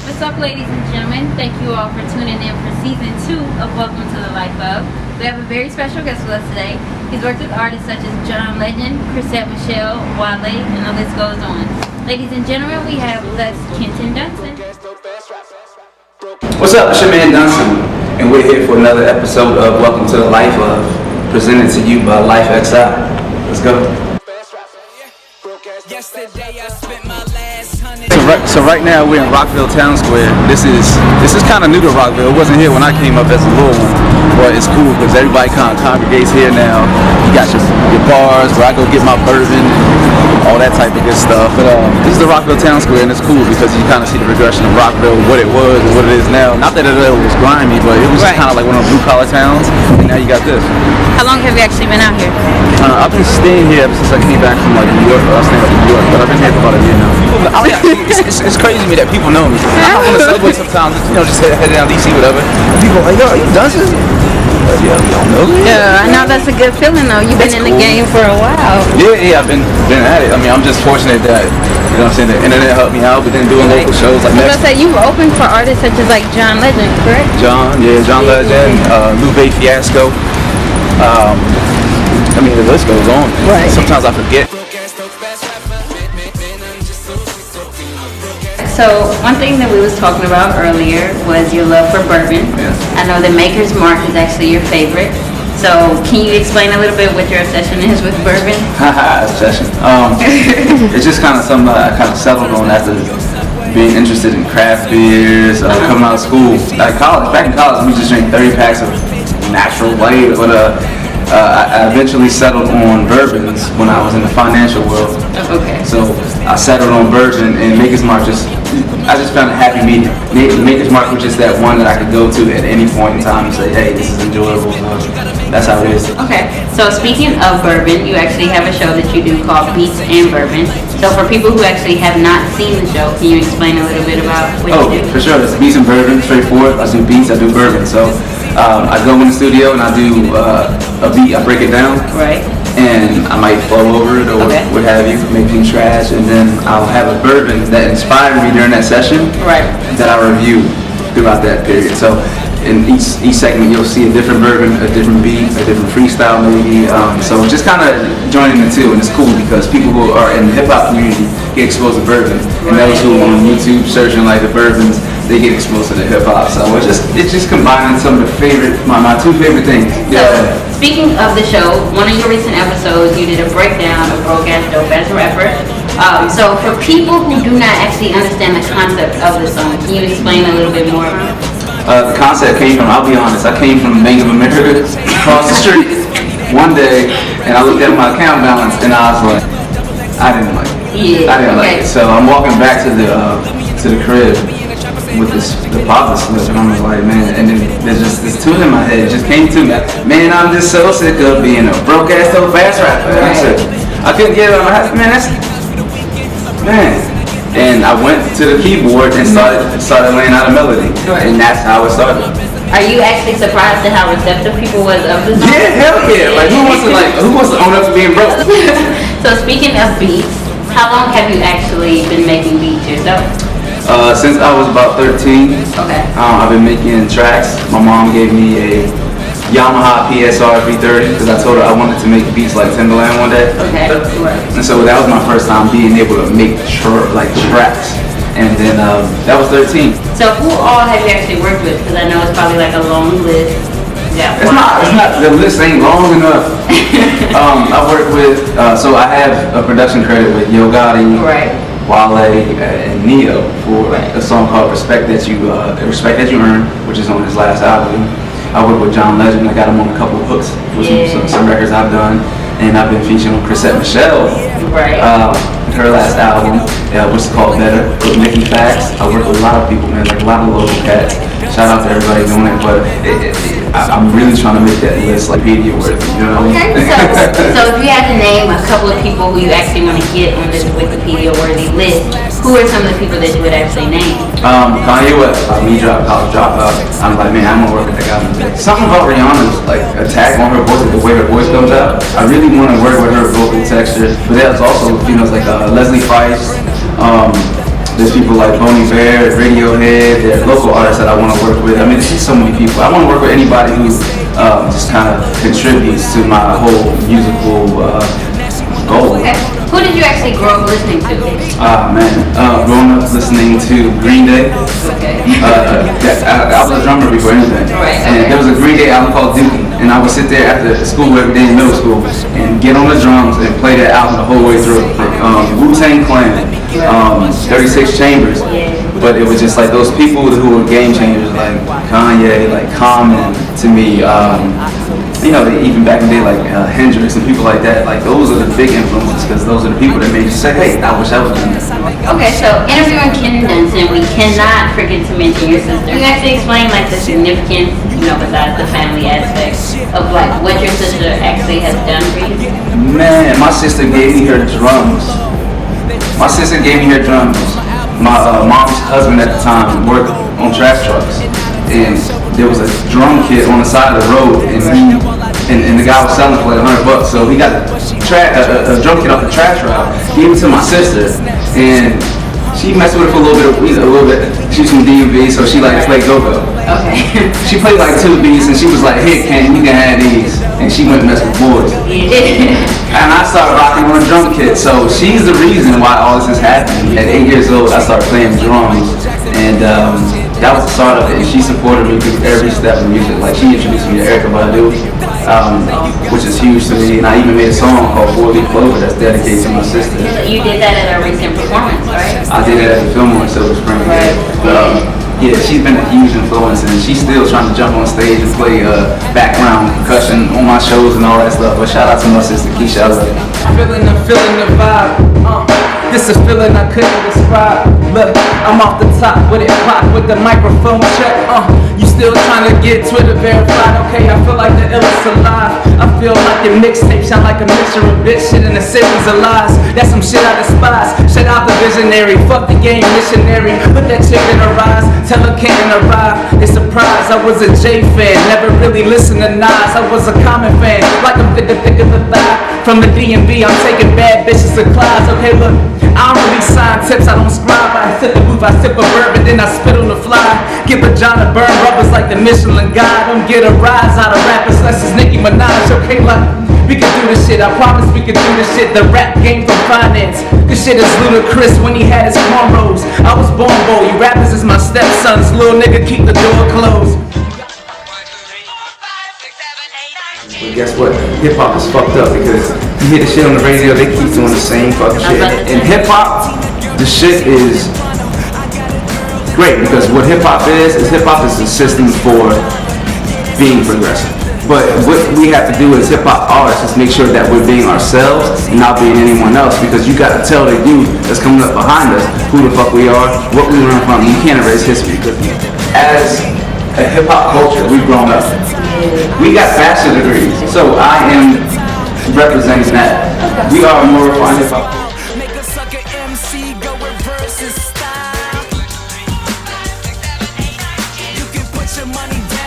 What's up, ladies and gentlemen? Thank you all for tuning in for season 2 of Welcome to the L.I.F.E. We have a very special guest with us today. He's worked with artists such as John Legend, Chrisette Michelle, Wale, and the list goes on. Ladies and gentlemen, we have with us Kenton Dunson. What's up? It's your man Dunson, and we're here for another episode of Welcome to the L.I.F.E, presented to you by L.I.F.E. Let's go. So right now we're in Rockville Town Square. This is kind of new to Rockville. It wasn't here when I came up as a little one, but it's cool because everybody kind of congregates here now. You got your bars where I go get my bourbon, all that type of good stuff. But this is the Rockville Town Square, and it's cool because you kind of see the progression of Rockville, what it was and what it is now. Not that it was grimy, but it was just kind of like one of the blue collar towns. And now you got this. How long have you actually been out here? I've been staying here ever since I came back from like New York. I was staying up in New York, but I've been here for about a year now. It's crazy to me that people know me. I hop on the subway sometimes, just head down DC, whatever. And people are like, yo, are you Dunson? Yeah, you don't know me? Yeah, I know that's a good feeling though. You've been in the game for a while. Yeah, I've been at it. I mean, I'm just fortunate that, you know what I'm saying, the internet helped me out, but then doing local shows like next. I you open for artists such as like John Legend, correct? John Legend, Louis Fiasco. I mean, the list goes on. Right. Sometimes I forget. So one thing that we was talking about earlier was your love for bourbon. Yeah. I know the Maker's Mark is actually your favorite. So can you explain a little bit what your obsession is with bourbon? Obsession. It's just kind of something I kind of settled on after being interested in craft beers, coming out of school. Back in college, we just drank 30 packs of natural light, but I eventually settled on bourbons when I was in the financial world. Okay. So I settled on bourbon, and Maker's Mark I just found a happy medium. Maker's Mark was just that one that I could go to at any point in time and say, hey, this is enjoyable. That's how it is. Okay. So speaking of bourbon, you actually have a show that you do called Beats and Bourbon. So for people who actually have not seen the show, can you explain a little bit about what you do? For sure. It's Beats and Bourbon, straightforward. I do beats, I do bourbon. So I go in the studio and I do a beat, I break it down. Right. And I might flow over it or what have you, make things trash, and then I'll have a bourbon that inspired me during that session that I review throughout that period. So in each segment you'll see a different bourbon, a different beat, a different freestyle maybe. So just kind of joining the two, and it's cool because people who are in the hip hop community get exposed to bourbon, and those who are on YouTube searching like the bourbons, they get exposed to the hip hop. So it's just combining some of my two favorite things. So speaking of the show, one of your recent episodes, you did a breakdown of Broke Ass Dope as a rapper. So for people who do not actually understand the concept of the song, can you explain a little bit more about it? The concept came from, I'll be honest, I came from Bank of America across the street one day, and I looked at my account balance, and I was like, I didn't like it. So I'm walking back to the crib with this deposit slip, and I'm like, man, and then there's just this tune in my head. It just came to me, man, I'm just so sick of being a broke ass dope ass rapper. I couldn't get it on my head, man. And I went to the keyboard and started laying out a melody, and that's how it started. Are you actually surprised at how receptive people was of the song? Yeah, hell yeah! Like who wants to own up to being broke? So speaking of beats, how long have you actually been making beats yourself? Since I was about 13. Okay. I've been making tracks. My mom gave me a Yamaha PSR 330 because I told her I wanted to make beats like Timberland one day. Okay. And so that was my first time being able to make tracks. And then that was 13. So who all have you actually worked with? Because I know it's probably like a long list. Yeah. It's not. The list ain't long enough. I worked with. So I have a production credit with Yo Gotti. Right. Wale and Neo for a song called Respect That You Earn, which is on his last album. I work with John Legend. I got him on a couple of hooks for some records I've done, and I've been featuring Chrisette Michelle. Right. Her last album, which is called Better, with Mickey Facts. I work with a lot of people, man, like a lot of local cats. Shout out to everybody doing it, but I'm really trying to make that list like media worthy, you know? Okay, so if you had to name a couple of people who you actually want to get on this Wikipedia worthy list, who are some of the people that you would actually name? Kanye West, me college dropout. I'm like, man, I'm gonna work with that guy. Something about Rihanna's like attack on her voice, like the way her voice comes out. I really want to work with her vocal texture, but there's also females like Leslie Price, There's people like Boney Bear, Radiohead, there are local artists that I want to work with. I mean, there's just so many people. I want to work with anybody who just kind of contributes to my whole musical goal. Okay. Who did you actually grow up listening to? Growing up listening to Green Day. Okay. I was a drummer before anything. Right, and there was a Green Day album called Dookie. And I would sit there after school every day in middle school and get on the drums and play that album the whole way through. Wu-Tang Clan, 36 Chambers. But it was just like those people who were game changers, like Kanye, like Common to me. Even back in the day, like Hendrix and people like that. Like those are the big influences because those are the people that made you say, "Hey, I wish I was doing that." Okay, so interviewing Kenton Dunson, we cannot forget to mention your sister. Can you actually explain like the significance, besides the family aspect, of like what your sister actually has done for you? Man, my sister gave me her drums. My mom's husband at the time worked on trash trucks, and there was a drum kit on the side of the road, and the guy was selling for like $100. So he got a drum kit off the trash route, gave it to my sister, and she messed with it for a little bit. She's from DMV, so she like played go-go. Okay. She played like 2 beats, and she was like, "Hey, Ken, you can have these." And she went and messed with boys. And I started rocking on a drum kit, so she's the reason why all this is happening. At 8 years old, I started playing drums, and that was the start of it. And she supported me through every step of music. Like she introduced me to Erykah Badu, which is huge to me. And I even made a song called 4-Leaf Clover that's dedicated to my sister. You did that at a recent performance, right? I did it at the Fillmore in Silver Spring. Right. Yeah, she's been a huge influence, and she's still trying to jump on stage and play background percussion on my shows and all that stuff. But shout out to my sister Keisha. I love it. Feeling the vibe. This a feeling I couldn't describe. Look, I'm off the top with it pop with the microphone check. You still trying to get Twitter verified? Okay, I feel like the illest alive. I feel like your mixtape sound like a mixture of bitch shit and a series of lies. That's some shit I despise. Shut out the visionary, fuck the game missionary. Put that chick in her eyes, tell her can't arrive. It's surprise, I was a J fan, never really listened to Nas. I was a Common fan, like I'm thick of the thigh. From the DMV, I'm taking bad bitches to Clyde's. Okay, look, I don't really sign tips, I don't scribe. I sip the booth, I sip a bourbon, then I spit on the fly. Give a John a burn rubbers like the Michelin guy. Don't get a rise out of rappers unless it's Nicki Minaj. Okay, like, we can do this shit, I promise we can do this shit. The rap game from finance. This shit is ludicrous when he had his cornrows. I was born bold, you rappers is my stepsons. Little nigga, keep the door closed. But guess what? Hip hop is fucked up because you hear the shit on the radio, they keep doing the same fucking shit. And hip hop, the shit is great because what hip hop is a system for being progressive. But what we have to do as hip hop artists is make sure that we're being ourselves and not being anyone else, because you gotta tell the youth that's coming up behind us who the fuck we are, what we learn from. You can't erase history because as a hip hop culture, we've grown up. We got bachelor degrees, so I am representing that. We are more refined hip hop.